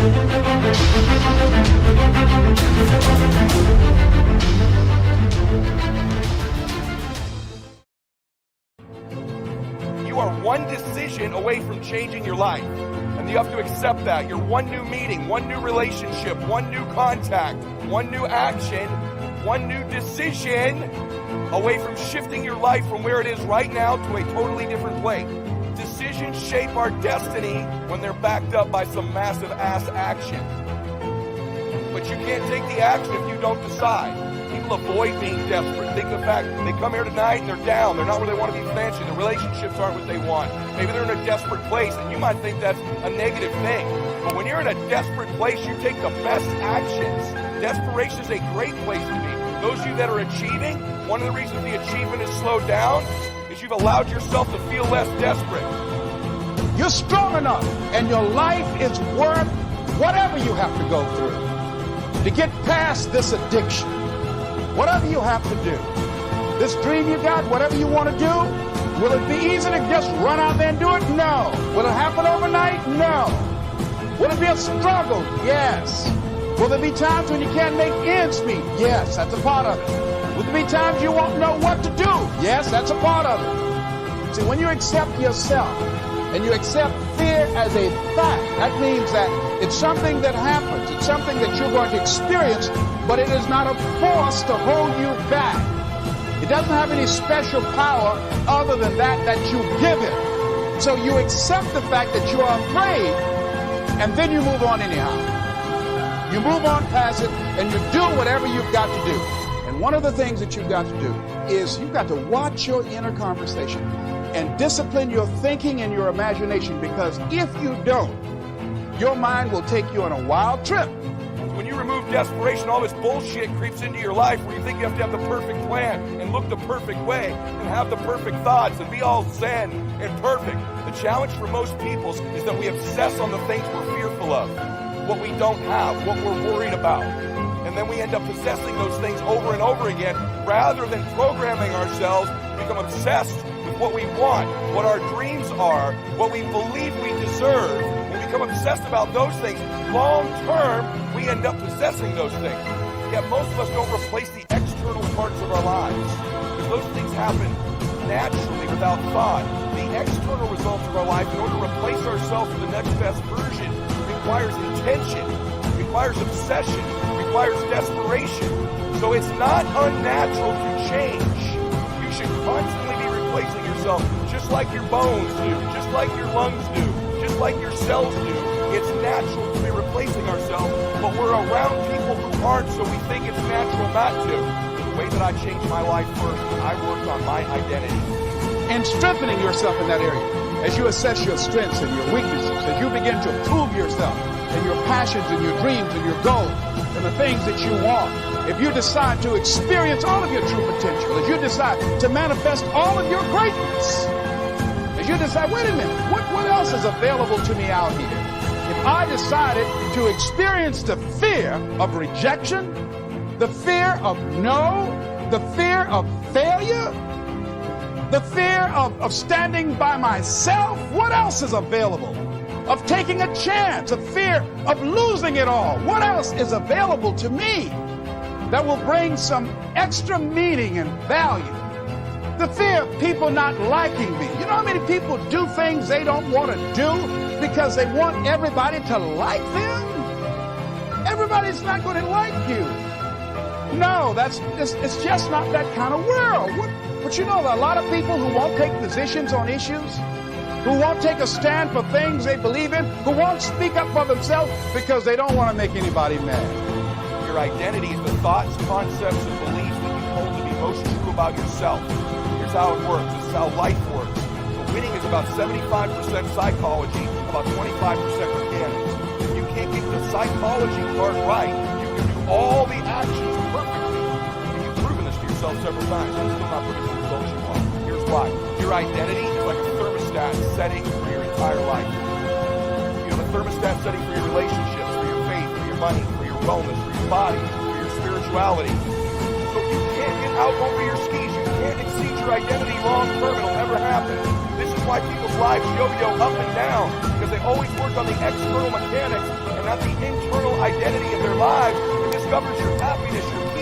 You are one decision away from changing your life. And you have to accept that. You're one new meeting, one new relationship, one new contact, one new action, one new decision away from shifting your life from where it is right now to a totally different place. Decisions shape our destiny when they're backed up by some massive ass action. But you can't take the action if you don't decide. People avoid being desperate. Think of the fact they come here tonight and they're down. They're not where they want to be financially. Their relationships aren't what they want. Maybe they're in a desperate place, and you might think that's a negative thing. But when you're in a desperate place, you take the best actions. Desperation is a great place to be. Those of you that are achieving, one of the reasons the achievement is slowed down is you've allowed yourself to feel less desperate. You're strong enough, and your life is worth whatever you have to go through to get past this addiction. Whatever you have to do. This dream you got, whatever you want to do, will it be easy to just run out there and do it? No. Will it happen overnight? No. Will it be a struggle? Yes. Will there be times when you can't make ends meet? Yes, that's a part of it. Will there be times you won't know what to do? Yes, that's a part of it. See, when you accept yourself and you accept fear as a fact, that means that it's something that happens. It's something that you're going to experience, but it is not a force to hold you back. It doesn't have any special power other than that you give it. So you accept the fact that you are afraid, and then you move on anyhow. You move on past it, and you do whatever you've got to do. And one of the things that you've got to do is you've got to watch your inner conversation and discipline your thinking and your imagination, because if you don't, your mind will take you on a wild trip. When you remove desperation, all this bullshit creeps into your life where you think you have to have the perfect plan and look the perfect way and have the perfect thoughts and be all zen and perfect. The challenge for most people is that we obsess on the things we're fearful of, what we don't have, what we're worried about. And then we end up possessing those things over and over again rather than programming ourselves to become obsessed with what we want, what our dreams are, what we believe we deserve. When we become obsessed about those things, long term, we end up possessing those things. Yet most of us don't replace the external parts of our lives, because those things happen naturally without thought. The external results of our life, in order to replace ourselves with the next best version, requires intention, requires obsession, requires desperation. So it's not unnatural to change. You should constantly be replacing yourself, just like your bones do, just like your lungs do, just like your cells do. It's natural to be replacing ourselves, but we're around people who aren't, so we think it's natural not to. The way that I changed my life first, I worked on my identity. And strengthening yourself in that area. As you assess your strengths and your weaknesses, as you begin to prove yourself and your passions and your dreams and your goals and the things that you want, if you decide to experience all of your true potential, as you decide to manifest all of your greatness, as you decide, wait a minute, what else is available to me out here? If I decided to experience the fear of rejection, the fear of no, the fear of failure, the fear of standing by myself, what else is available? Of taking a chance, a fear of losing it all. What else is available to me that will bring some extra meaning and value? The fear of people not liking me. You know how many people do things they don't want to do because they want everybody to like them? Everybody's not going to like you. No, it's just not that kind of world. But you know, there are a lot of people who won't take positions on issues, who won't take a stand for things they believe in, who won't speak up for themselves because they don't want to make anybody mad. Your identity is the thoughts, concepts, and beliefs that you hold to be most true about yourself. Here's how it works. This is how life works. So winning is about 75% psychology, about 25% mechanics. If you can't get the psychology part right, you can do all the actions perfectly. And you've proven this to yourself several times, and still not producing the results you want. Here's why. Your identity is like a thermostat setting for your entire life. You have a thermostat setting for your relationships, for your faith, for your money, for your wellness, for your body, for your spirituality. So you can't get out over your skis. You can't exceed your identity long term. It'll never happen. This is why people's lives yo-yo up and down, because they always work on the external mechanics and not the internal identity of their lives, and discovers your happiness, your